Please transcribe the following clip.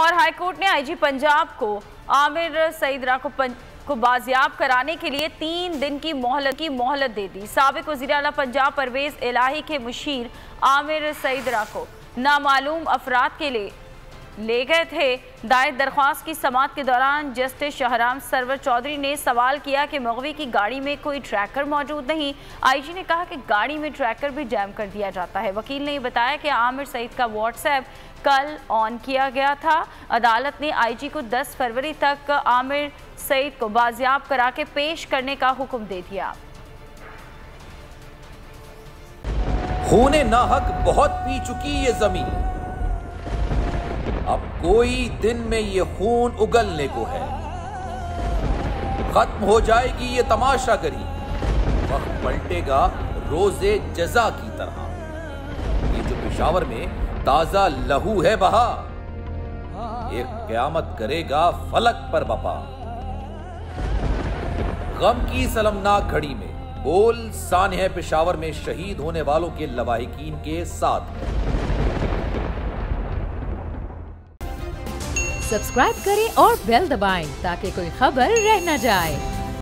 और हाईकोर्ट ने आईजी पंजाब को आमिर सईदरा को बाजियाब कराने के लिए 3 दिन की मोहलत दे दी। साबिक वज़ीर आला पंजाब परवेज इलाही के मुशीर आमिर सईदरा को नामालूम अफराद के लिए ले गए थे। दायर दरख्वास्त की समाअत के दौरान जस्टिस शहराम सरवर चौधरी ने सवाल किया कि मगवी की गाड़ी में कोई ट्रैकर मौजूद नहीं। आईजी ने कहा कि गाड़ी में ट्रैकर भी जैम कर दिया जाता है। वकील ने बताया कि आमिर सईद का व्हाट्सएप कल ऑन किया गया था। अदालत ने आईजी को 10 फरवरी तक आमिर सईद को बाजियाब करा के पेश करने का हुक्म दे दिया। खूने नाहक बहुत पी चुकी ये जमीन, अब कोई दिन में ये खून उगलने को है। खत्म हो जाएगी ये तमाशागरी, वक्त पलटेगा रोजे जजा की तरह। ये जो पेशावर में ताजा लहू है बहा, एक क़यामत करेगा फलक पर बपा। गम की सलमनाक घड़ी में बोल सानिया पेशावर में शहीद होने वालों के लवाहिकीन के साथ है। सब्सक्राइब करें और बेल दबाएं ताकि कोई खबर रह न जाए।